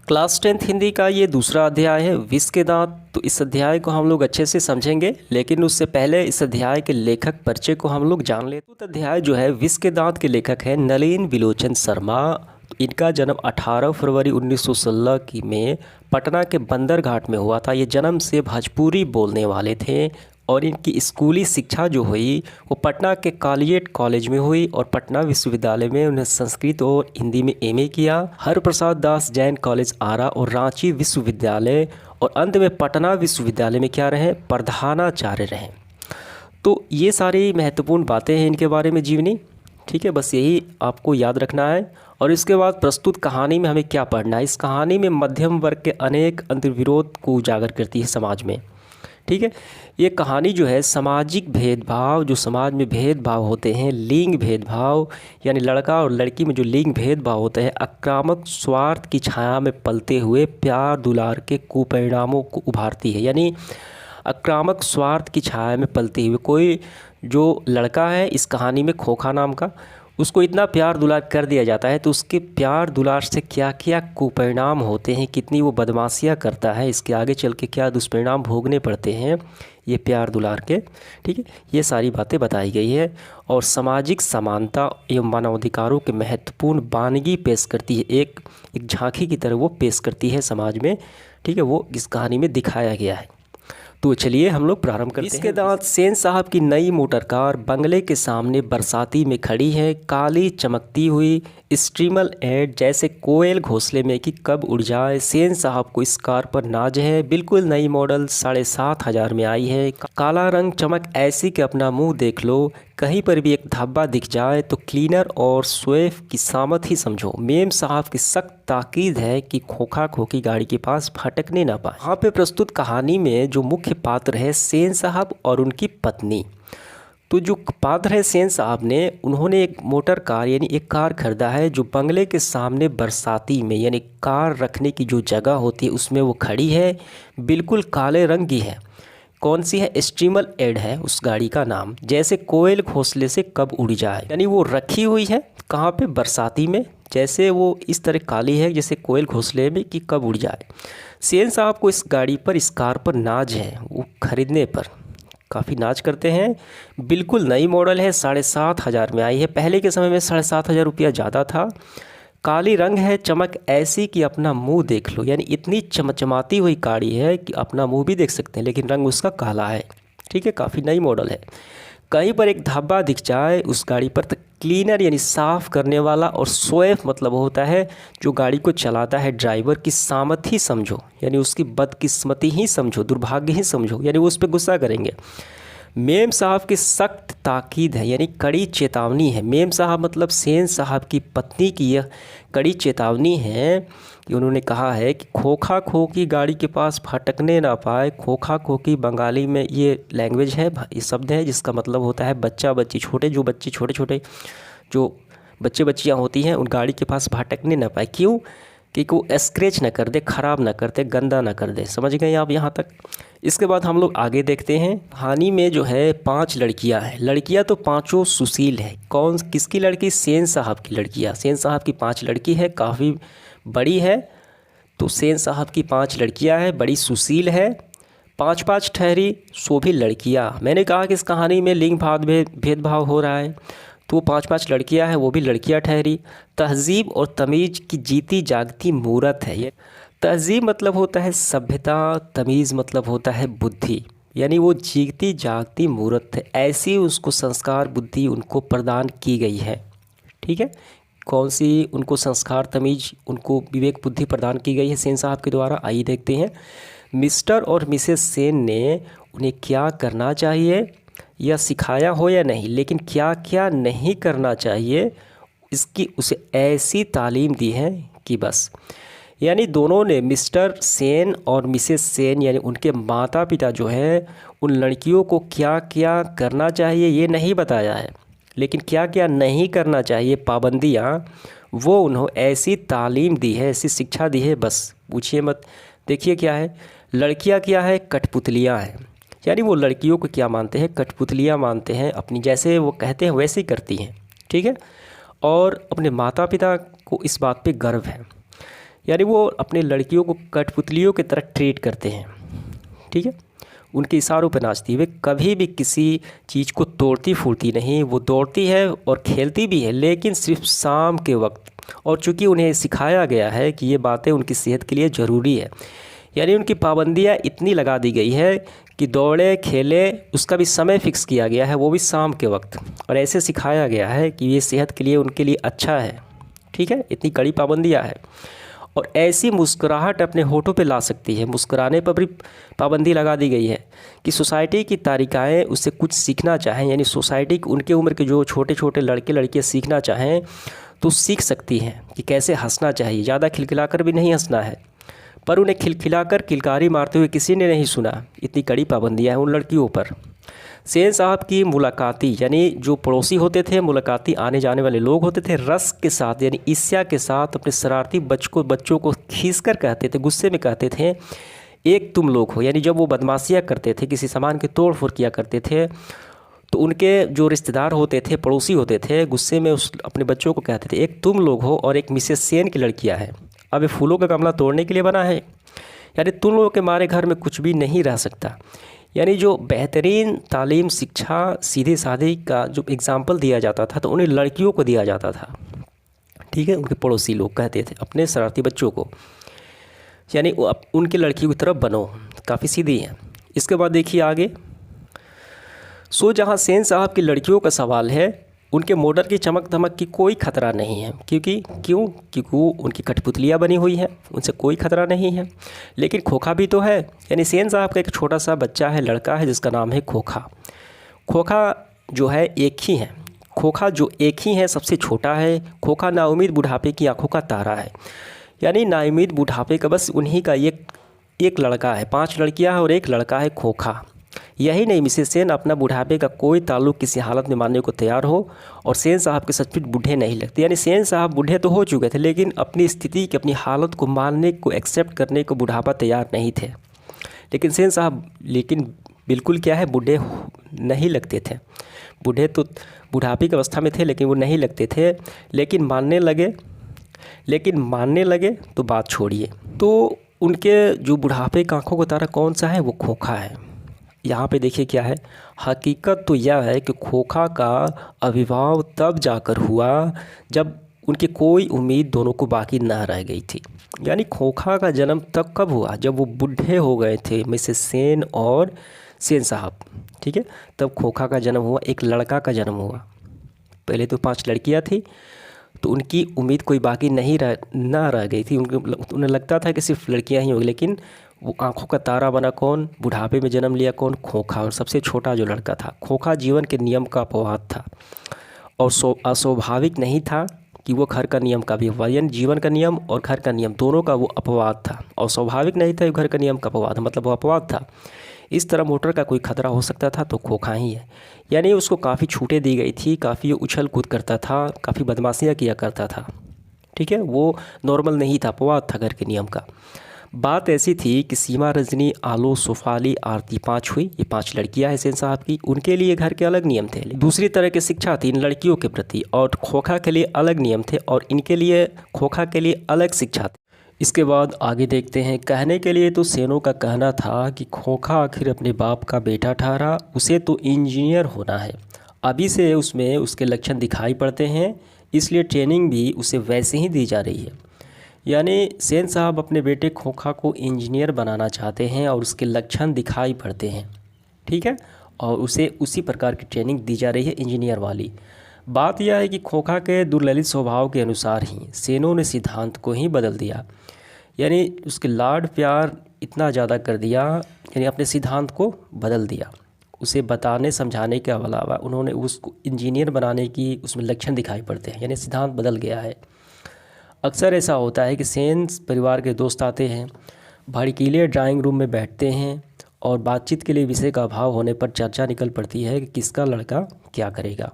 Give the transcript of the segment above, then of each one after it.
Class 10th Hindi का ये दूसरा अध्याय है विष के दांत। तो इस अध्याय को हम लोग अच्छे से समझेंगे, लेकिन उससे पहले इस अध्याय के लेखक परिचय को हम लोग जान लेते हैं। तो अध्याय जो है विष के दांत के लेखक है नलिन विलोचन शर्मा। इनका जन्म 18 फरवरी 1916 की में पटना के बंदरघाट में हुआ था। ये जन्म से भोजपुरी बोलने वाले थे और इनकी स्कूली शिक्षा जो हुई वो पटना के कॉलिएट कॉलेज में हुई और पटना विश्वविद्यालय में उन्हें संस्कृत और हिंदी में एमए किया। हरप्रसाद दास जैन कॉलेज आरा और रांची विश्वविद्यालय और अंत में पटना विश्वविद्यालय में क्या रहे, प्रधानाचार्य रहे। तो ये सारी महत्वपूर्ण बातें हैं इनके बारे में जीवनी, ठीक है, बस यही आपको याद रखना है। और इसके बाद प्रस्तुत कहानी में हमें क्या पढ़ना है। इस कहानी में मध्यम वर्ग के अनेक अंतर्विरोध को उजागर करती है समाज में, ठीक है। ये कहानी जो है सामाजिक भेदभाव, जो समाज में भेदभाव होते हैं, लिंग भेदभाव यानी लड़का और लड़की में जो लिंग भेदभाव होते हैं, आक्रामक स्वार्थ की छाया में पलते हुए प्यार दुलार के कुपरिणामों को उभारती है। यानी आक्रामक स्वार्थ की छाया में पलते हुए कोई जो लड़का है इस कहानी में खोखा नाम का, उसको इतना प्यार दुलार कर दिया जाता है तो उसके प्यार दुलार से क्या क्या कुपरिणाम होते हैं, कितनी वो बदमाशियाँ करता है, इसके आगे चल के क्या दुष्परिणाम भोगने पड़ते हैं ये प्यार दुलार के, ठीक है। ये सारी बातें बताई गई है और सामाजिक समानता एवं मानवाधिकारों के महत्वपूर्ण वानगी पेश करती है। एक झांकी की तरह वो पेश करती है समाज में, ठीक है, वो इस कहानी में दिखाया गया है। तो चलिए हम लोग प्रारंभ करते हैं। इसके दांत सेन साहब की नई मोटर कार बंगले के सामने बरसाती में खड़ी है। काली चमकती हुई स्ट्रीमल एड जैसे कोयल घोंसले में कि कब उड़ जाए। सेन साहब को इस कार पर नाज है। बिल्कुल नई मॉडल 7,500 में आई है। काला रंग चमक ऐसी कि अपना मुंह देख लो। कहीं पर भी एक धब्बा दिख जाए तो क्लीनर और स्वेफ की सामत ही समझो। मेम साहब की सख्त ताकीद है कि खोखा खोखी गाड़ी के पास भटकने ना पाए। यहाँ पे प्रस्तुत कहानी में जो मुख्य पात्र है सेन साहब और उनकी पत्नी। तो जो पात्र है सेन साहब ने, उन्होंने एक मोटर कार यानी एक कार खरीदा है जो बंगले के सामने बरसाती में यानी कार रखने की जो जगह होती है उसमें वो खड़ी है। बिल्कुल काले रंग की है। कौन सी है? स्ट्रीमल एड है उस गाड़ी का नाम। जैसे कोयल घोंसले से कब उड़ जाए, यानी वो रखी हुई है कहाँ पे? बरसाती में। जैसे वो इस तरह काली है जैसे कोयल घोंसले में कि कब उड़ जाए। सेन साहब को इस गाड़ी पर, इस कार पर नाज है। वो खरीदने पर काफ़ी नाज करते हैं। बिल्कुल नई मॉडल है, 7,500 में आई है। पहले के समय में 7,500 रुपया ज़्यादा था। काली रंग है, चमक ऐसी कि अपना मुंह देख लो। यानी इतनी चमचमाती हुई गाड़ी है कि अपना मुंह भी देख सकते हैं, लेकिन रंग उसका काला है, ठीक है, काफ़ी नई मॉडल है। कहीं पर एक धब्बा दिख जाए उस गाड़ी पर तो क्लीनर यानी साफ़ करने वाला और स्वेफ मतलब होता है जो गाड़ी को चलाता है ड्राइवर की सामत ही समझो, यानी उसकी बदकिस्मती ही समझो, दुर्भाग्य ही समझो, यानी वो उस पर गुस्सा करेंगे। मेम साहब की सख्त ताकीद है यानी कड़ी चेतावनी है। मेम साहब मतलब सेन साहब की पत्नी की यह कड़ी चेतावनी है कि उन्होंने कहा है कि खोखा खोखी गाड़ी के पास भटकने ना पाए। खोखा खोखी बंगाली में ये लैंग्वेज है, ये शब्द है जिसका मतलब होता है बच्चा बच्ची, छोटे जो बच्चे छोटे छोटे जो बच्चे बच्चियाँ होती हैं उन गाड़ी के पास भटकने ना पाए। क्यों? कि वो स्क्रैच ना कर दे, ख़राब ना कर दे, गंदा ना कर दे। समझ गए आप यहाँ तक? इसके बाद हम लोग आगे देखते हैं। कहानी में जो है 5 लड़कियाँ हैं। लड़कियाँ तो पांचों सुशील है। कौन किसकी लड़की? सेन साहब की लड़कियाँ। सेन साहब की 5 लड़की है, काफ़ी बड़ी है। तो सेन साहब की 5 लड़कियाँ हैं, बड़ी सुशील है। 5-5 ठहरी सो भी लड़कियाँ। मैंने कहा कि इस कहानी में लिंग भेदभाव हो रहा है, तो 5-5 लड़कियां हैं, वो भी लड़कियां ठहरी। तहजीब और तमीज़ की जीती जागती मूरत है ये। तहजीब मतलब होता है सभ्यता, तमीज़ मतलब होता है बुद्धि, यानी वो जीती जागती मूरत है। ऐसी उसको संस्कार बुद्धि उनको प्रदान की गई है, ठीक है। कौन सी उनको संस्कार तमीज़ उनको विवेक बुद्धि प्रदान की गई है सेन साहब के द्वारा? आइए देखते हैं। मिस्टर और मिसेस सेन ने उन्हें क्या करना चाहिए या सिखाया हो या नहीं, लेकिन क्या क्या नहीं करना चाहिए इसकी उसे ऐसी तालीम दी है कि बस। यानी दोनों ने, मिस्टर सेन और मिसेस सेन यानी उनके माता पिता जो है, उन लड़कियों को क्या क्या करना चाहिए ये नहीं बताया है, लेकिन क्या क्या नहीं करना चाहिए, पाबंदियाँ, वो उन्होंने ऐसी तालीम दी है, ऐसी शिक्षा दी है, बस पूछिए मत। देखिए क्या है, लड़कियाँ क्या है? कठपुतलियाँ हैं। यानी वो लड़कियों को क्या मानते हैं? कठपुतलियाँ मानते हैं, अपनी जैसे वो कहते हैं वैसे ही करती हैं, ठीक है। और अपने माता पिता को इस बात पे गर्व है। यानी वो अपने लड़कियों को कठपुतलियों की तरह ट्रीट करते हैं, ठीक है। उनके इशारों पर नाचती है। वे कभी भी किसी चीज़ को तोड़ती फूलती नहीं, वो दौड़ती है और खेलती भी है, लेकिन सिर्फ शाम के वक्त। और चूँकि उन्हें सिखाया गया है कि ये बातें उनकी सेहत के लिए ज़रूरी है, यानी उनकी पाबंदियाँ इतनी लगा दी गई है कि दौड़े खेले उसका भी समय फ़िक्स किया गया है, वो भी शाम के वक्त। और ऐसे सिखाया गया है कि ये सेहत के लिए उनके लिए अच्छा है, ठीक है। इतनी कड़ी पाबंदियाँ है। और ऐसी मुस्कुराहट अपने होठों पे ला सकती है, मुस्कुराने पर भी पाबंदी लगा दी गई है कि सोसाइटी की तारिकाएँ उससे कुछ सीखना चाहें, यानी सोसाइटी उनके उम्र के जो छोटे छोटे लड़के लड़कियाँ सीखना चाहें तो सीख सकती हैं कि कैसे हंसना चाहिए। ज़्यादा खिलखिलाकर भी नहीं हंसना है, पर उन्हें खिलखिलाकर किलकारी मारते हुए किसी ने नहीं सुना। इतनी कड़ी पाबंदियाँ हैं उन लड़कियों पर। सेन साहब की मुलाकाती, यानी जो पड़ोसी होते थे, मुलाकाती आने जाने वाले लोग होते थे, रस के साथ यानी ईर्ष्या के साथ अपने शरारती बच्चों को खींचकर कहते थे, गुस्से में कहते थे, एक तुम लोग हो। यानी जब वो बदमाशियाँ करते थे, किसी सामान की तोड़ फोड़ किया करते थे, तो उनके जो रिश्तेदार होते थे, पड़ोसी होते थे, गुस्से में उस अपने बच्चों को कहते थे, एक तुम लोग हो और एक मिसेस सेन की लड़कियाँ हैं। अब ये फूलों का गमला तोड़ने के लिए बना है, यानी तुम लोगों के मारे घर में कुछ भी नहीं रह सकता। यानी जो बेहतरीन तालीम, शिक्षा, सीधे साधे का जो एग्ज़ाम्पल दिया जाता था, तो उन्हें लड़कियों को दिया जाता था, ठीक है। उनके पड़ोसी लोग कहते थे अपने शरारती बच्चों को, यानी उनकी लड़कियों की तरफ बनो, काफ़ी सीधी हैं। इसके बाद देखिए आगे। सो जहाँ सेन साहब की लड़कियों का सवाल है, उनके मॉडल की चमक धमक की कोई खतरा नहीं है, क्योंकि वो उनकी कठपुतलियाँ बनी हुई हैं, उनसे कोई खतरा नहीं है। लेकिन खोखा भी तो है, यानी सेन साहब का एक छोटा सा बच्चा है, लड़का है, जिसका नाम है खोखा। खोखा जो है एक ही है, खोखा जो एक ही है, सबसे छोटा है। खोखा नाउम्मीद बुढ़ापे की आंखों का तारा है, यानी नाउम्मीद बुढ़ापे का बस उन्हीं का एक लड़का है। 5 लड़कियाँ हैं और एक लड़का है खोखा। यही नहीं, मिसेस सेन अपना बुढ़ापे का कोई ताल्लुक़ किसी हालत में मानने को तैयार हो, और सेन साहब के सचमुच बूढ़े नहीं लगते। यानी सेन साहब बूढ़े तो हो चुके थे, लेकिन अपनी स्थिति की, अपनी हालत को मानने को, एक्सेप्ट करने को बुढ़ापा तैयार नहीं थे। लेकिन सेन साहब बिल्कुल क्या है, बूढ़े नहीं लगते थे। बूढ़े तो बुढ़ापे की अवस्था में थे, लेकिन वो नहीं लगते थे। लेकिन मानने लगे तो बात छोड़िए। तो उनके जो बुढ़ापे की आंखों का तारा कौन सा है, वो खोखा है। यहाँ पे देखिए क्या है, हकीकत तो यह है कि खोखा का आविर्भाव तब जाकर हुआ जब उनकी कोई उम्मीद दोनों को बाकी न रह गई थी। यानी खोखा का जन्म तब कब हुआ, जब वो बूढ़े हो गए थे, मिसेस सेन और सेन साहब, ठीक है। तब खोखा का जन्म हुआ, एक लड़का का जन्म हुआ। पहले तो 5 लड़कियाँ थी, तो उनकी उम्मीद कोई बाकी ना रह गई थी। उन्हें लगता था कि सिर्फ लड़कियाँ ही होंगी, लेकिन वो आंखों का तारा बना कौन, बुढ़ापे में जन्म लिया कौन, खोखा। और सबसे छोटा जो लड़का था खोखा, जीवन के नियम का अपवाद था, और अस्वाभाविक नहीं था कि वो घर का नियम का भी अपवाद, यानी जीवन का नियम और घर का नियम दोनों का वो अपवाद था। और स्वाभाविक नहीं था घर का नियम का अपवाद, मतलब वो अपवाद था। इस तरह मोटर का कोई खतरा हो सकता था तो खोखा ही है। यानी उसको काफ़ी छूटें दी गई थी, काफ़ी उछल कूद करता था, काफ़ी बदमाशियाँ किया करता था, ठीक है। वो नॉर्मल नहीं था, अपवाद था घर के नियम का। बात ऐसी थी कि सीमा, रजनी, आलो, सुफाली, आरती 5 हुई। ये 5 लड़कियां हैं सेन साहब की। उनके लिए घर के अलग नियम थे, दूसरी तरह की शिक्षा थी इन लड़कियों के प्रति, और खोखा के लिए अलग नियम थे, और इनके लिए, खोखा के लिए अलग शिक्षा थी। इसके बाद आगे देखते हैं। कहने के लिए तो सेनों का कहना था कि खोखा आखिर अपने बाप का बेटा ठहरा, उसे तो इंजीनियर होना है, अभी से उसमें उसके लक्षण दिखाई पड़ते हैं, इसलिए ट्रेनिंग भी उसे वैसे ही दी जा रही है। यानी सेन साहब अपने बेटे खोखा को इंजीनियर बनाना चाहते हैं और उसके लक्षण दिखाई पड़ते हैं, ठीक है, और उसे उसी प्रकार की ट्रेनिंग दी जा रही है, इंजीनियर वाली। बात यह है कि खोखा के दुर्ललित स्वभाव के अनुसार ही सेनों ने सिद्धांत को ही बदल दिया, यानी उसके लाड प्यार इतना ज़्यादा कर दिया, यानी अपने सिद्धांत को बदल दिया। उसे बताने समझाने के अलावा उन्होंने उसको इंजीनियर बनाने की उसमें लक्षण दिखाई पड़ते हैं, यानी सिद्धांत बदल गया है। अक्सर ऐसा होता है कि सेन परिवार के दोस्त आते हैं, भड़कीले ड्राइंग रूम में बैठते हैं, और बातचीत के लिए विषय का अभाव होने पर चर्चा निकल पड़ती है कि किसका लड़का क्या करेगा।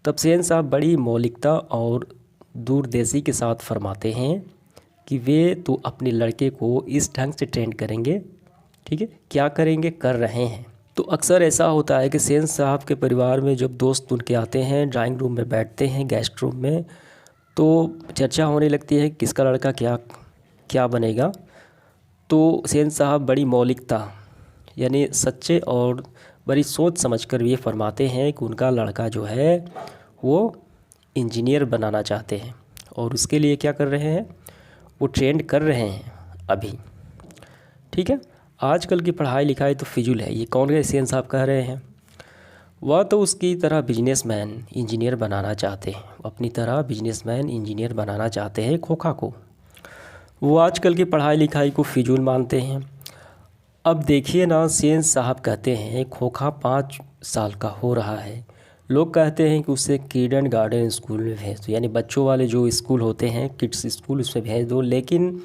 तब सेन साहब बड़ी मौलिकता और दूरदेशी के साथ फरमाते हैं कि वे तो अपने लड़के को इस ढंग से ट्रेंड करेंगे, ठीक है, क्या करेंगे, कर रहे हैं। तो अक्सर ऐसा होता है कि सेन साहब के परिवार में जब दोस्त उनके आते हैं, ड्राइंग रूम में बैठते हैं, गेस्ट रूम में, तो चर्चा होने लगती है किसका लड़का क्या क्या बनेगा। तो सेन साहब बड़ी मौलिकता यानी सच्चे और बड़ी सोच समझकर ये फरमाते हैं कि उनका लड़का जो है वो इंजीनियर बनाना चाहते हैं और उसके लिए क्या कर रहे हैं, वो ट्रेंड कर रहे हैं अभी। ठीक है, आजकल की पढ़ाई लिखाई तो फिजूल है, ये कौन है सेन साहब कह रहे हैं। वह तो उसकी तरह बिजनेसमैन इंजीनियर बनाना चाहते हैं, अपनी तरह बिजनेसमैन इंजीनियर बनाना चाहते हैं खोखा को। वो आजकल की पढ़ाई लिखाई को फिजूल मानते हैं। अब देखिए ना, सेन साहब कहते हैं खोखा 5 साल का हो रहा है, लोग कहते हैं कि उसे किडन गार्डन स्कूल में भेज दो, यानी बच्चों वाले जो स्कूल होते हैं किड्स स्कूल, उसमें भेज दो। लेकिन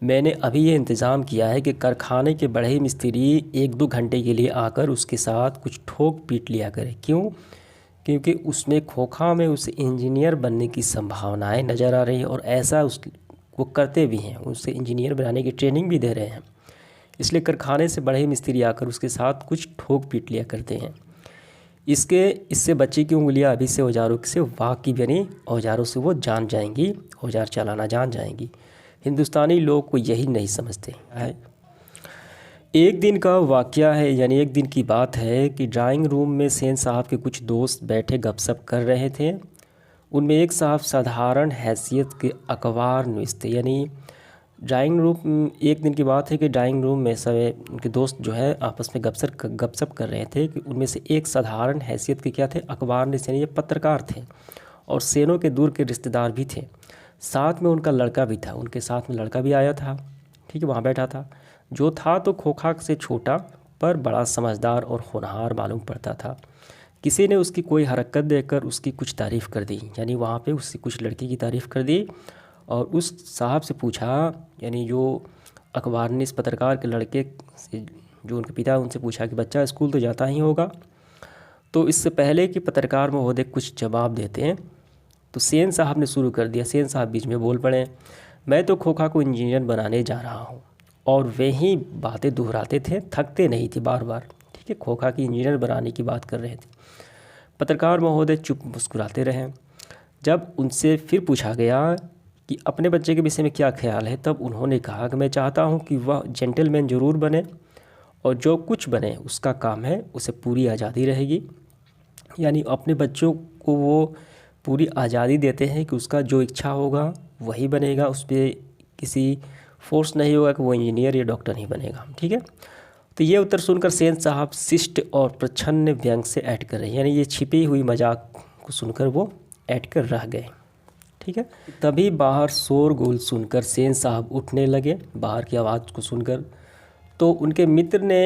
मैंने अभी ये इंतज़ाम किया है कि कारखाने के बढ़ई मिस्त्री 1-2 घंटे के लिए आकर उसके साथ कुछ ठोक पीट लिया करे। क्यों? क्योंकि उसमें खोखा में उसे इंजीनियर बनने की संभावनाएं नज़र आ रही हैं और ऐसा वो करते भी हैं, उसे इंजीनियर बनाने की ट्रेनिंग भी दे रहे हैं। इसलिए कारखाने से बढ़ई मिस्त्री आकर उसके साथ कुछ ठोक पीट लिया करते हैं। इससे बच्चे की उंगलियां अभी से औजारों से वाकिफ़ यानी औजारों से वो जान जाएंगी, औजार चलाना जान जाएंगी। हिंदुस्तानी लोग को यही नहीं समझते है। एक दिन का वाक़या है, यानी एक दिन की बात है कि ड्राइंग रूम में सेन साहब के कुछ दोस्त बैठे गपशप कर रहे थे। उनमें एक साहब साधारण हैसियत के अखबार नवीस थे। यानी ड्राइंग रूम, एक दिन की बात है कि ड्राइंग रूम में सब उनके दोस्त जो है आपस में गपशप कर रहे थे कि उनमें से एक साधारण हैसियत के क्या थे, अखबार नवीस यानी ये पत्रकार थे और सेनों के दूर के रिश्तेदार भी थे। साथ में उनका लड़का भी था, उनके साथ में लड़का भी आया था। ठीक है, वहाँ बैठा था। जो था तो खोखा से छोटा पर बड़ा समझदार और होनहार मालूम पड़ता था। किसी ने उसकी कोई हरकत देखकर उसकी कुछ तारीफ़ कर दी, यानी वहाँ पे उसकी कुछ लड़की की तारीफ़ कर दी और उस साहब से पूछा, यानी जो अखबार ने इस पत्रकार के लड़के से जो उनके पिता, उनसे पूछा कि बच्चा स्कूल तो जाता ही होगा। तो इससे पहले कि पत्रकार महोदय कुछ जवाब देते हैं तो सेन साहब ने शुरू कर दिया। सेन साहब बीच में बोल पड़े, मैं तो खोखा को इंजीनियर बनाने जा रहा हूँ। और वही बातें दोहराते थे, थकते नहीं थे बार बार। ठीक है, खोखा की इंजीनियर बनाने की बात कर रहे थे। पत्रकार महोदय चुप मुस्कुराते रहे। जब उनसे फिर पूछा गया कि अपने बच्चे के विषय में क्या ख्याल है, तब उन्होंने कहा कि मैं चाहता हूँ कि वह जेंटलमैन ज़रूर बने और जो कुछ बने उसका काम है, उसे पूरी आज़ादी रहेगी। यानी अपने बच्चों को वो पूरी आज़ादी देते हैं कि उसका जो इच्छा होगा वही बनेगा, उस पर किसी फोर्स नहीं होगा कि वो इंजीनियर या डॉक्टर नहीं बनेगा। ठीक है, तो ये उत्तर सुनकर सेन साहब शिष्ट और प्रच्छन्न व्यंग से ऐड कर रहे हैं, यानी ये छिपी हुई मजाक को सुनकर वो ऐड कर रह गए। ठीक है, तभी बाहर शोरगुल सुनकर सेन साहब उठने लगे। बाहर की आवाज़ को सुनकर तो उनके मित्र ने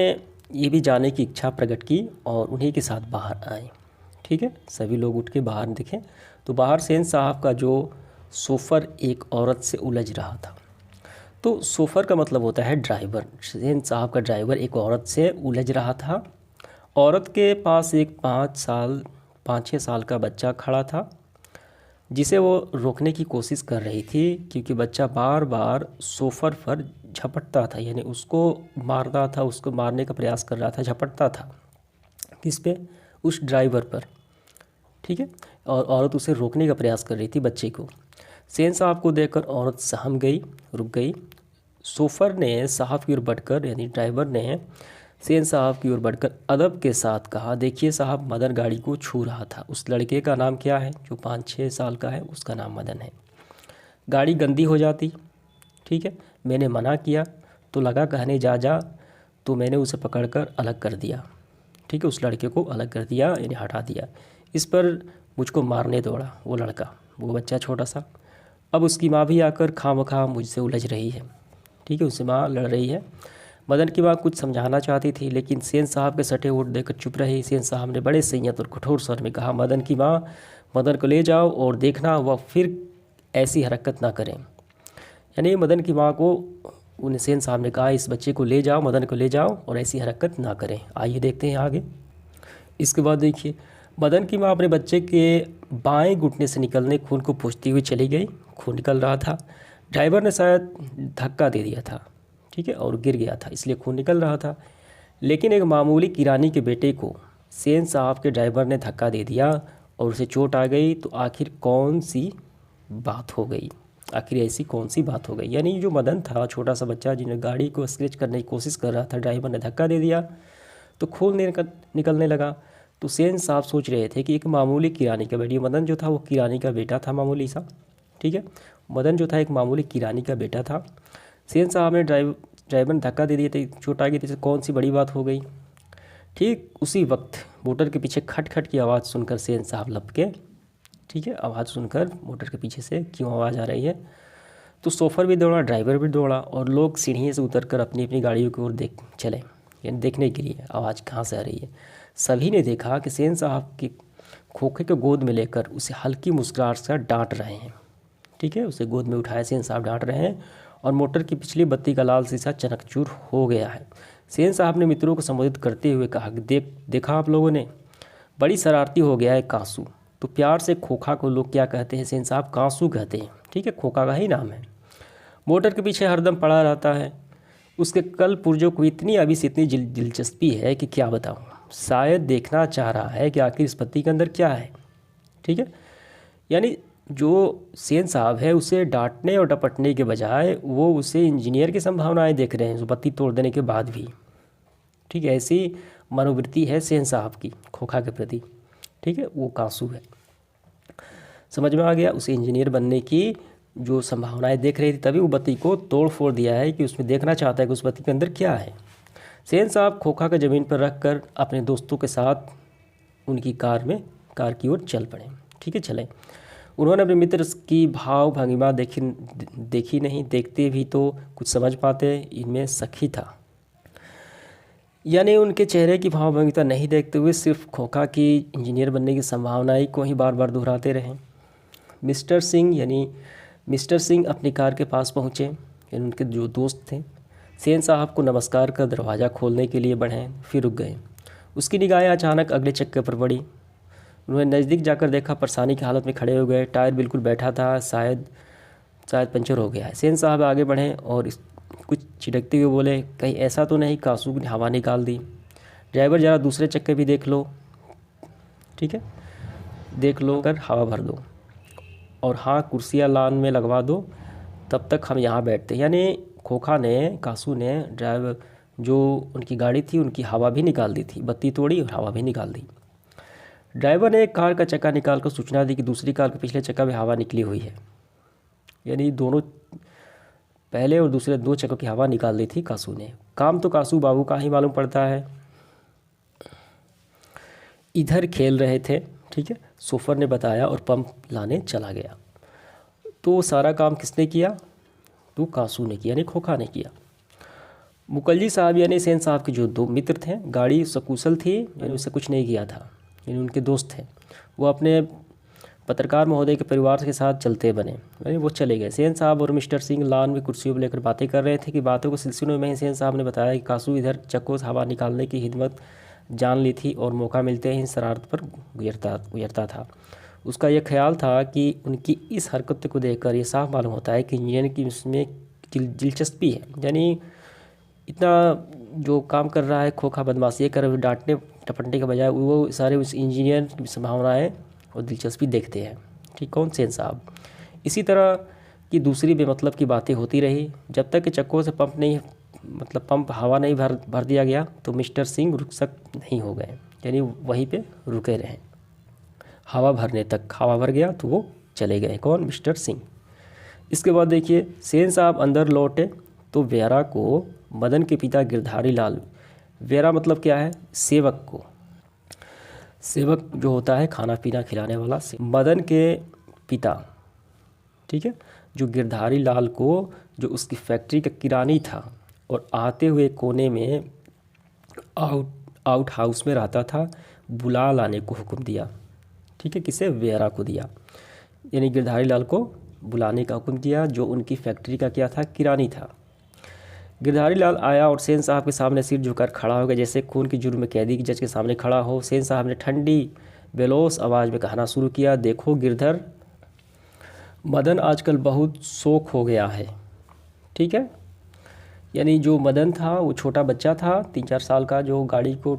ये भी जाने की इच्छा प्रकट की और उन्हीं के साथ बाहर आए। ठीक है, सभी लोग उठ के बाहर दिखे तो बाहर सेन साहब का जो सोफ़र एक औरत से उलझ रहा था। तो सोफ़र का मतलब होता है ड्राइवर। सेन साहब का ड्राइवर एक औरत से उलझ रहा था। औरत के पास एक 5-6 साल का बच्चा खड़ा था जिसे वो रोकने की कोशिश कर रही थी, क्योंकि बच्चा बार बार सोफ़र पर झपटता था, यानी उसको मारता था, उसको मारने का प्रयास कर रहा था, झपटता था। किस पे? उस ड्राइवर पर। ठीक है, और औरत उसे रोकने का प्रयास कर रही थी बच्चे को। सेन साहब को देखकर औरत सहम गई, रुक गई। सोफ़र ने साहब की ओर बढ़कर, यानी ड्राइवर ने सेन साहब की ओर बढ़कर अदब के साथ कहा, देखिए साहब, मदन गाड़ी को छू रहा था। उस लड़के का नाम क्या है? जो 5-6 साल का है, उसका नाम मदन है। गाड़ी गंदी हो जाती। ठीक है, मैंने मना किया तो लगा कहने जा तो मैंने उसे पकड़कर अलग कर दिया। ठीक है, उस लड़के को अलग कर दिया, यानी हटा दिया। इस पर मुझको मारने दौड़ा वो लड़का, वो बच्चा छोटा सा। अब उसकी माँ भी आकर खामखा मुझसे उलझ रही है। ठीक है, उससे माँ लड़ रही है। मदन की माँ कुछ समझाना चाहती थी, लेकिन सेन साहब के सटे होठ देकर चुप रही। सेन साहब ने बड़े संयत और कठोर स्वर में कहा, मदन की माँ, मदन को ले जाओ और देखना वह फिर ऐसी हरकत ना करें। यानी मदन की माँ को उन्हें सेन साहब ने कहा, इस बच्चे को ले जाओ, मदन को ले जाओ और ऐसी हरकत ना करें। आइए देखते हैं आगे। इसके बाद देखिए, मदन की माँ अपने बच्चे के बाएं घुटने से निकलने खून को पोंछती हुई चली गई। खून निकल रहा था। ड्राइवर ने शायद धक्का दे दिया था, ठीक है, और गिर गया था, इसलिए खून निकल रहा था। लेकिन एक मामूली किरानी के बेटे को सेन साहब के ड्राइवर ने धक्का दे दिया और उसे चोट आ गई, तो आखिर कौन सी बात हो गई। आखिर ऐसी कौन सी बात हो गई। यानी जो मदन था, छोटा सा बच्चा जिन्हें गाड़ी को स्क्रैच करने की कोशिश कर रहा था, ड्राइवर ने धक्का दे दिया तो खून निकलने लगा। तो सेन साहब सोच रहे थे कि एक मामूली किरानी का बेटी, मदन जो था वो किरानी का बेटा था मामूली सा, ठीक है। मदन जो था एक मामूली किरानी का बेटा था। सेन साहब ने ड्राइवर ने धक्का दे दिया थे, चोट आ गई थी, कौन सी बड़ी बात हो गई। ठीक उसी वक्त मोटर के पीछे खट खट की आवाज़ सुनकर सेन साहब लपके, ठीक है। आवाज़ सुनकर मोटर के पीछे से क्यों आवाज़ आ रही है, तो शोफर भी दौड़ा, ड्राइवर भी दौड़ा और लोग सीढ़ी से उतरकर अपनी अपनी गाड़ियों की ओर चले, यानी देखने के लिए आवाज़ कहाँ से आ रही है। सभी ने देखा कि सेन साहब के खोखे को गोद में लेकर उसे हल्की मुस्कुराहट से डांट रहे हैं, ठीक है। उसे गोद में उठाए सेन साहब डांट रहे हैं और मोटर की पिछली बत्ती का लाल शीशा चकनाचूर हो गया है। सेन साहब ने मित्रों को संबोधित करते हुए कहा कि देखा आप लोगों ने, बड़ी शरारती हो गया है कांसू। तो प्यार से खोखा को लोग क्या कहते हैं, सेन साहब कांसू कहते हैं, ठीक है, खोखा का ही नाम है। मोटर के पीछे हरदम पड़ा रहता है। उसके कल पुर्जों को इतनी अभी से इतनी दिलचस्पी है कि क्या बताऊँ। शायद देखना चाह रहा है कि आखिर इस पत्ती के अंदर क्या है, ठीक है। यानी जो सेन साहब है उसे डांटने और डपटने के बजाय वो उसे इंजीनियर की संभावनाएं देख रहे हैं, जो पत्ती तोड़ देने के बाद भी, ठीक है। ऐसी मनोवृत्ति है सेन साहब की खोखा के प्रति, ठीक है। वो कांसू है, समझ में आ गया। उसे इंजीनियर बनने की जो संभावनाएं देख रही थी, तभी वो बत्ती को तोड़ फोड़ दिया है कि उसमें देखना चाहता है कि उस बत्ती के अंदर क्या है। सेन साहब खोखा का ज़मीन पर रख कर अपने दोस्तों के साथ उनकी कार की ओर चल पड़े, ठीक है। चले, उन्होंने अपने मित्र की भाव भंगिमा देखी नहीं, देखते भी तो कुछ समझ पाते, इनमें सखी था। यानी उनके चेहरे की भाव भंगिमा नहीं देखते हुए सिर्फ खोखा की इंजीनियर बनने की संभावनाएं को ही बार बार दोहराते रहे। मिस्टर सिंह अपनी कार के पास पहुँचे, यानी उनके जो दोस्त थे। सेन साहब को नमस्कार कर दरवाज़ा खोलने के लिए बढ़े, फिर रुक गए। उसकी निगाहें अचानक अगले चक्के पर पड़ी। उन्होंने नज़दीक जाकर देखा, परेशानी की हालत में खड़े हो गए। टायर बिल्कुल बैठा था, शायद पंचर हो गया है। सेन साहब आगे बढ़े और कुछ छिटकते हुए बोले, कहीं ऐसा तो नहीं कांसू ने हवा निकाल दी। ड्राइवर ज़रा दूसरे चक्के भी देख लो, ठीक है, देख लो कर हवा भर दो, और हाँ कुर्सियाँ लान में लगवा दो, तब तक हम यहाँ बैठते। यानी खोखा ने, कांसू ने ड्राइवर जो उनकी गाड़ी थी उनकी हवा भी निकाल दी थी, बत्ती तोड़ी और हवा भी निकाल दी। ड्राइवर ने एक कार का चक्का निकालकर सूचना दी कि दूसरी कार के पिछले चक्का में हवा निकली हुई है। यानी दोनों, पहले और दूसरे दो चक्कों की हवा निकाल दी थी कांसू ने। काम तो कांसू बाबू का ही मालूम पड़ता है। इधर खेल रहे थे, ठीक है, सोफर ने बताया और पंप लाने चला गया। तो सारा काम किसने किया, तो कांसू ने किया, यानी खोखा ने किया। मुकल्जी साहब यानी सेन साहब के जो दो मित्र थे, गाड़ी सकुशल थी, यानी उससे कुछ नहीं किया था, यानी उनके दोस्त थे। वो अपने पत्रकार महोदय के परिवार के साथ चलते बने, यानी वो चले गए। सेन साहब और मिस्टर सिंह लान में कुर्सियों पर लेकर बातें कर रहे थे कि बातों के सिलसिले में ही सेन साहब ने बताया कि कांसू इधर चक्कों से हवा निकालने की हिम्मत जान ली थी और मौका मिलते ही शरारत पर गुजरता था। उसका यह ख्याल था कि उनकी इस हरकत को देखकर ये साफ मालूम होता है कि इंजीनियर की उसमें दिलचस्पी है। यानी इतना जो काम कर रहा है खोखा, बदमाशी कर, डांटने टपटने के बजाय वो सारे उस इंजीनियर की संभावनाएं और दिलचस्पी देखते हैं, ठीक। कौन, सेन साहब। इसी तरह की दूसरी बेमतलब की बातें होती रही, जब तक कि चक्कों से पंप हवा नहीं भर दिया गया तो मिस्टर सिंह रुखसत नहीं हो गए, यानी वहीं पे रुके रहे हवा भरने तक। हवा भर गया तो वो चले गए, कौन, मिस्टर सिंह। इसके बाद देखिए, सेन साहब अंदर लौटे तो व्यारा को मदन के पिता गिरधारी लाल, व्यारा मतलब क्या है, सेवक को, सेवक जो होता है खाना पीना खिलाने वाला, मदन के पिता, ठीक है, जो गिरधारी लाल को, जो उसकी फैक्ट्री का किरानी था और आते हुए कोने में आउट हाउस में रहता था, बुला लाने को हुक्म दिया, ठीक है। किसे, व्यारा को दिया, यानी गिरधारी लाल को बुलाने का हुक्म दिया, जो उनकी फैक्ट्री का क्या था, किरानी था। गिरधारी लाल आया और सेन साहब के सामने सिर झुकाकर खड़ा हो गया, जैसे खून की जुर्म में कैदी की जज के सामने खड़ा हो। सेन साहब ने ठंडी बेलोस आवाज़ में कहना शुरू किया, देखो गिरधर, मदन आजकल बहुत शौक हो गया है, ठीक है। यानी जो मदन था वो छोटा बच्चा था 3-4 साल का, जो गाड़ी को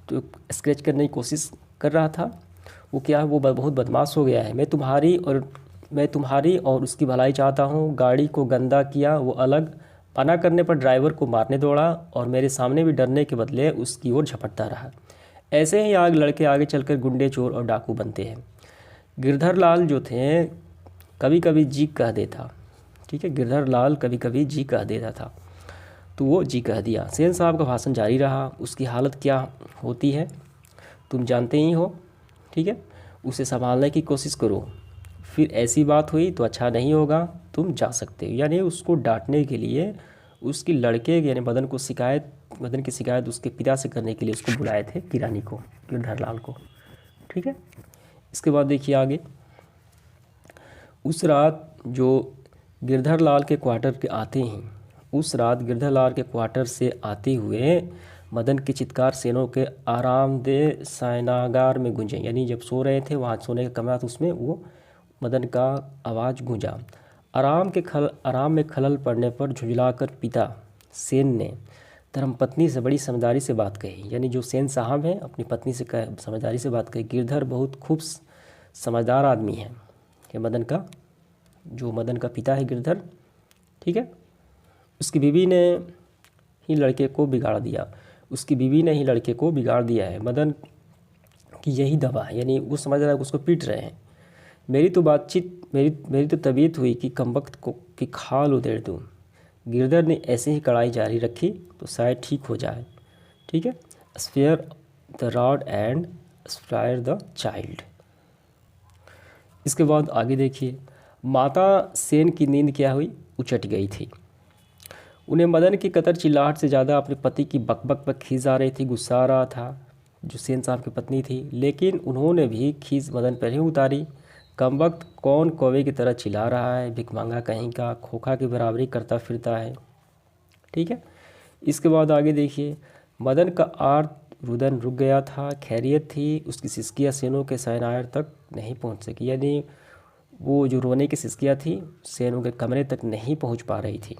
तो स्क्रैच करने की कोशिश कर रहा था, वो क्या है, वो बहुत बदमाश हो गया है। मैं तुम्हारी और मैं तुम्हारी और उसकी भलाई चाहता हूँ। गाड़ी को गंदा किया वो अलग। मना करने पर ड्राइवर को मारने दौड़ा और मेरे सामने भी डरने के बदले उसकी ओर झपटता रहा। ऐसे ही लड़के आगे चलकर गुंडे, चोर और डाकू बनते हैं। गिरधर लाल जो थे कभी कभी जी कह देता, ठीक है, गिरधर लाल कभी कभी जी कह देता था, तो वो जी कह दिया। सेन साहब का भाषण जारी रहा। उसकी हालत क्या होती है तुम जानते ही हो, ठीक है। उसे संभालने की कोशिश करो, फिर ऐसी बात हुई तो अच्छा नहीं होगा, तुम जा सकते हो। यानी उसको डांटने के लिए उसकी लड़के यानी मदन की शिकायत उसके पिता से करने के लिए उसको बुलाए थे किरानी को, गिरधर लाल को, ठीक है। इसके बाद देखिए आगे। उस रात गिरधर लाल के क्वार्टर से आते हुए मदन के चित्कार सेनों के आरामदेह शयनागार में गूंजे। यानी जब सो रहे थे वहाँ सोने का कमरा था, उसमें वो मदन का आवाज़ गूंजा। आराम में खलल पड़ने पर झुंझलाकर पिता सेन ने धर्मपत्नी से बड़ी समझदारी से बात कही। यानी जो सेन साहब हैं अपनी पत्नी से समझदारी से बात कही। गिरधर बहुत खूब समझदार आदमी है कि मदन का पिता है गिरधर, ठीक है। उसकी बीवी ने ही लड़के को बिगाड़ दिया है। मदन की यही दवा है। यानी वो समझ रहा है कि उसको पीट रहे हैं। मेरी तो तबीयत हुई कि कमबख्त की खाल उधेड़ दूँ। गिरधर ने ऐसे ही कड़ाई जारी रखी तो शायद ठीक हो जाए, ठीक है। Spare the rod and spire the child. इसके बाद आगे देखिए। माता सेन की नींद क्या हुई, उचट गई थी। उन्हें मदन की कतर चिल्लाहट से ज़्यादा अपने पति की बकबक पर खींच आ रही थी, गुस्सा आ रहा था, जो सेन साहब की पत्नी थी। लेकिन उन्होंने भी खींच मदन पर ही उतारी। कमबख्त कौन कौवे की तरह चिल्ला रहा है, भिखमंगा कहीं का, खोखा की बराबरी करता फिरता है, ठीक है। इसके बाद आगे देखिए। मदन का आर्त रुदन रुक गया था, खैरियत थी। उसकी सिसकियाँ सेनों के शयनागार तक नहीं पहुंच सकी। यानी वो जो रोने की सिसकियाँ थी सेनों के कमरे तक नहीं पहुंच पा रही थी,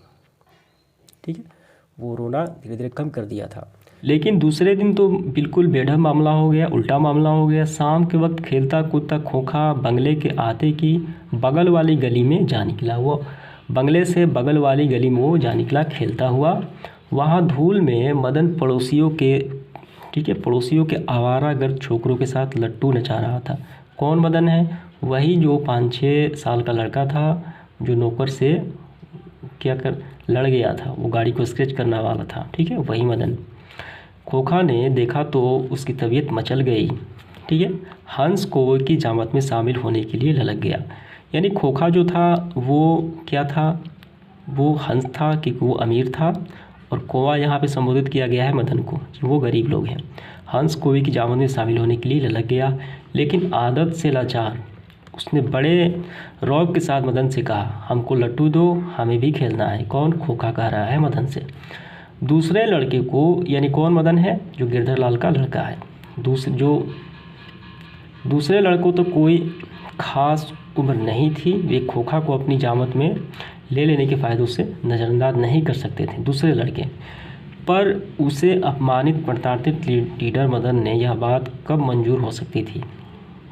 ठीक है। वो रोना धीरे धीरे कम कर दिया था। लेकिन दूसरे दिन तो बिल्कुल बेढब मामला हो गया, उल्टा मामला हो गया। शाम के वक्त खेलता कूदता खोखा बंगले के आते की बगल वाली गली में जा निकला। वो बंगले से बगल वाली गली में वो जा निकला खेलता हुआ। वहाँ धूल में मदन पड़ोसियों के आवारागर्द छोकरों के साथ लट्टू नचा रहा था। कौन मदन है? वही जो 5-6 साल का लड़का था, जो नौकर से लड़ गया था, वो गाड़ी को स्क्रैच करने वाला था, ठीक है, वही मदन। खोखा ने देखा तो उसकी तबीयत मचल गई, ठीक है। हंस कौवे की जामत में शामिल होने के लिए ललक गया। यानी खोखा जो था वो क्या था, वो हंस था क्योंकि वो अमीर था, और कौवा यहाँ पे संबोधित किया गया है मदन को, वो गरीब लोग हैं। हंस कौवे की जामत में शामिल होने के लिए ललक गया, लेकिन आदत से लाचार उसने बड़े रौब के साथ मदन से कहा, हमको लट्टू दो, हमें भी खेलना है। कौन? खोखा कह रहा है मदन से। दूसरे लड़के को, यानी कौन मदन है? जो गिरधर लाल का लड़का है। दूसरे लड़कों तो कोई खास उम्र नहीं थी, वे खोखा को अपनी जामत में ले लेने के फ़ायदों से नज़रअंदाज नहीं कर सकते थे दूसरे लड़के। पर उसे अपमानित प्रताड़ित लीडर मदन ने यह बात कब मंजूर हो सकती थी?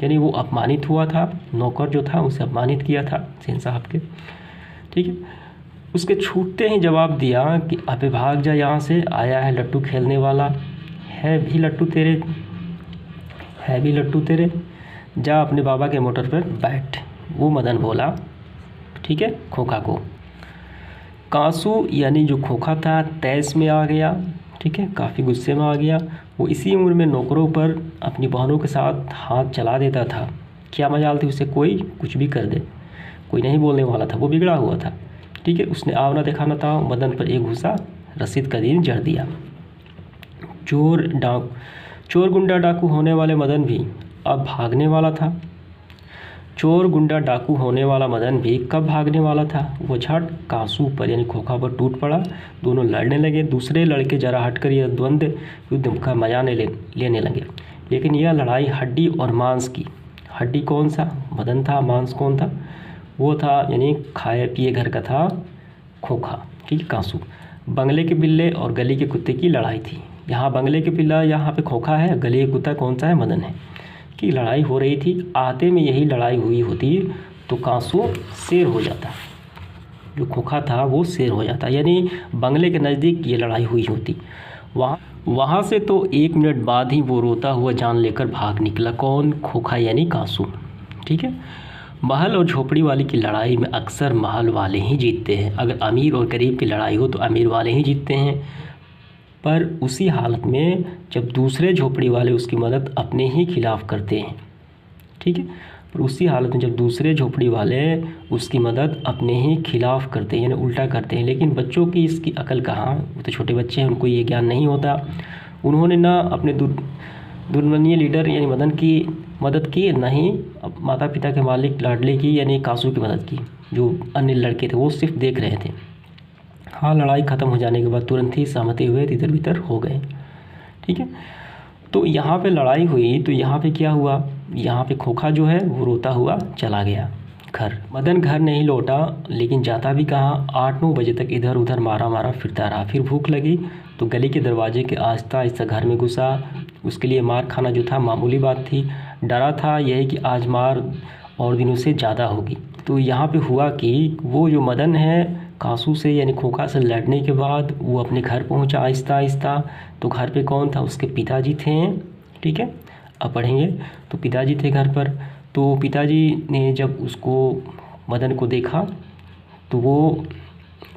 यानी वो अपमानित हुआ था, नौकर जो था उसे अपमानित किया था सेन साहब के, ठीक है। उसके छूटते ही जवाब दिया कि अबे भाग जा यहाँ से, आया है लट्टू खेलने वाला, है भी लट्टू तेरे, जा अपने बाबा के मोटर पर बैठ। वो मदन बोला, ठीक है, खोखा को। कांसू यानी जो खोखा था तैस में आ गया, ठीक है, काफ़ी गुस्से में आ गया। वो इसी उम्र में नौकरों पर अपनी बहनों के साथ हाथ चला देता था। क्या मजाल थी उसे, कोई कुछ भी कर दे, कोई नहीं बोलने वाला था, वो बिगड़ा हुआ था, ठीक है। उसने आवना दिखाना था। मदन पर एक घुसा रसीद का दिन जड़ दिया। चोर गुंडा डाकू होने वाले मदन भी अब भागने वाला था। चोर गुंडा डाकू होने वाला मदन भी कब भागने वाला था? वो झट कांसू पर यानी खोखा पर टूट पड़ा। दोनों लड़ने लगे। दूसरे लड़के जरा हटकर यह द्वंद्व युद्ध का मजा लेने लगे। लेकिन यह लड़ाई हड्डी और मांस की। हड्डी कौन सा? मदन था। मांस कौन था? वो था यानी खाए पिए घर का था खोखा, ठीक है, कांसू। बंगले के बिल्ले और गली के कुत्ते की लड़ाई थी। यहाँ बंगले के बिल्ला, यहाँ पे खोखा है, गली के कुत्ता कौन सा है? मदन है, की लड़ाई हो रही थी। आते में यही लड़ाई हुई होती तो कांसू शेर हो जाता, जो खोखा था वो शेर हो जाता, यानी बंगले के नज़दीक ये लड़ाई हुई होती। वहाँ से तो 1 मिनट बाद ही वो रोता हुआ जान लेकर भाग निकला। कौन? खोखा यानी कांसू। ठीक है। महल और झोपड़ी वाली की लड़ाई में अक्सर महल वाले ही जीतते हैं। अगर अमीर और गरीब की लड़ाई हो तो अमीर वाले ही जीतते हैं, पर उसी हालत में जब दूसरे झोपड़ी वाले उसकी मदद अपने ही खिलाफ करते हैं। ठीक है। पर उसी हालत में जब दूसरे झोपड़ी वाले उसकी मदद अपने ही खिलाफ करते हैं, यानी उल्टा करते हैं। लेकिन बच्चों की इसकी अकल कहाँ, वो तो छोटे बच्चे हैं, उनको ये ज्ञान नहीं होता। उन्होंने ना अपने दुर्मनीय लीडर यानी मदन की मदद की, ना ही माता पिता के मालिक लाडले की यानी कासू की मदद की। जो अन्य लड़के थे वो सिर्फ देख रहे थे। हाँ, लड़ाई ख़त्म हो जाने के बाद तुरंत ही सहमति हुए तितर बितर हो गए। ठीक है। तो यहाँ पे लड़ाई हुई तो यहाँ पे क्या हुआ, यहाँ पे खोखा जो है वो रोता हुआ चला गया घर। मदन घर नहीं लौटा, लेकिन जाता भी कहाँ, 8-9 बजे तक इधर उधर मारा फिरता रहा। फिर भूख लगी तो गली के दरवाजे के आहिस्ता आहिस्ता घर में घुसा। उसके लिए मार खाना जो था मामूली बात थी। डरा था यही कि आज मार और दिनों से ज़्यादा होगी। तो यहाँ पे हुआ कि वो जो मदन है कांसू से यानी खोखा से लड़ने के बाद वो अपने घर पहुँचा आहिस्ता आहिस्ता। तो घर पे कौन था? उसके पिताजी थे। ठीक है। अब पढ़ेंगे। तो पिताजी थे घर पर। तो पिताजी ने जब उसको मदन को देखा तो वो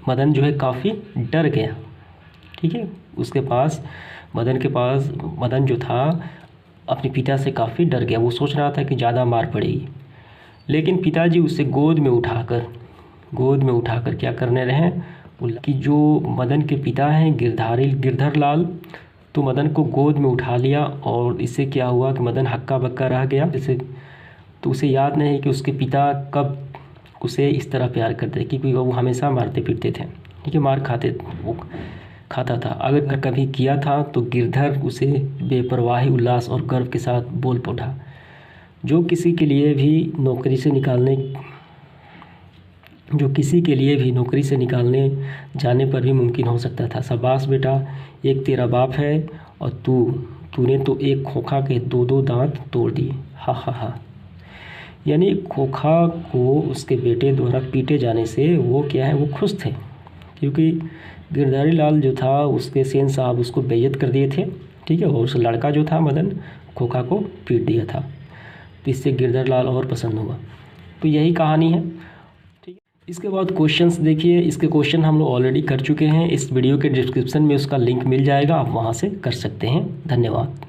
मदन जो है काफ़ी डर गया। ठीक है। मदन जो था अपने पिता से काफ़ी डर गया। वो सोच रहा था कि ज़्यादा मार पड़ेगी, लेकिन पिताजी उसे गोद में उठाकर क्या करने रहे कि जो मदन के पिता हैं गिरधर लाल, तो मदन को गोद में उठा लिया। और इससे क्या हुआ कि मदन हक्का बक्का रह गया। तो उसे याद नहीं कि उसके पिता कब उसे इस तरह प्यार करते थे, क्योंकि वो हमेशा मारते पीटते थे। ठीक है। मार खाता था। अगर कभी किया था तो गिरधर उसे बेपरवाही, उल्लास और गर्व के साथ बोल पड़ा, जो किसी के लिए भी नौकरी से निकालने जाने पर भी मुमकिन हो सकता था। शाबाश बेटा, एक तेरा बाप है और तूने तो एक खोखा के 2-2 दांत तोड़ दिए। हा हा हा। यानी खोखा को उसके बेटे द्वारा पीटे जाने से वो क्या है, वो खुश थे, क्योंकि गिरधारी लाल जो था उसके सेन साहब उसको बेइज्जत कर दिए थे। ठीक है। और उस लड़का जो था मदन, खोखा को पीट दिया था। तो इससे गिरधर लाल और पसंद हुआ। तो यही कहानी है। ठीक है। इसके बाद क्वेश्चंस देखिए। इसके क्वेश्चन हम लोग ऑलरेडी कर चुके हैं। इस वीडियो के डिस्क्रिप्शन में उसका लिंक मिल जाएगा, आप वहाँ से कर सकते हैं। धन्यवाद।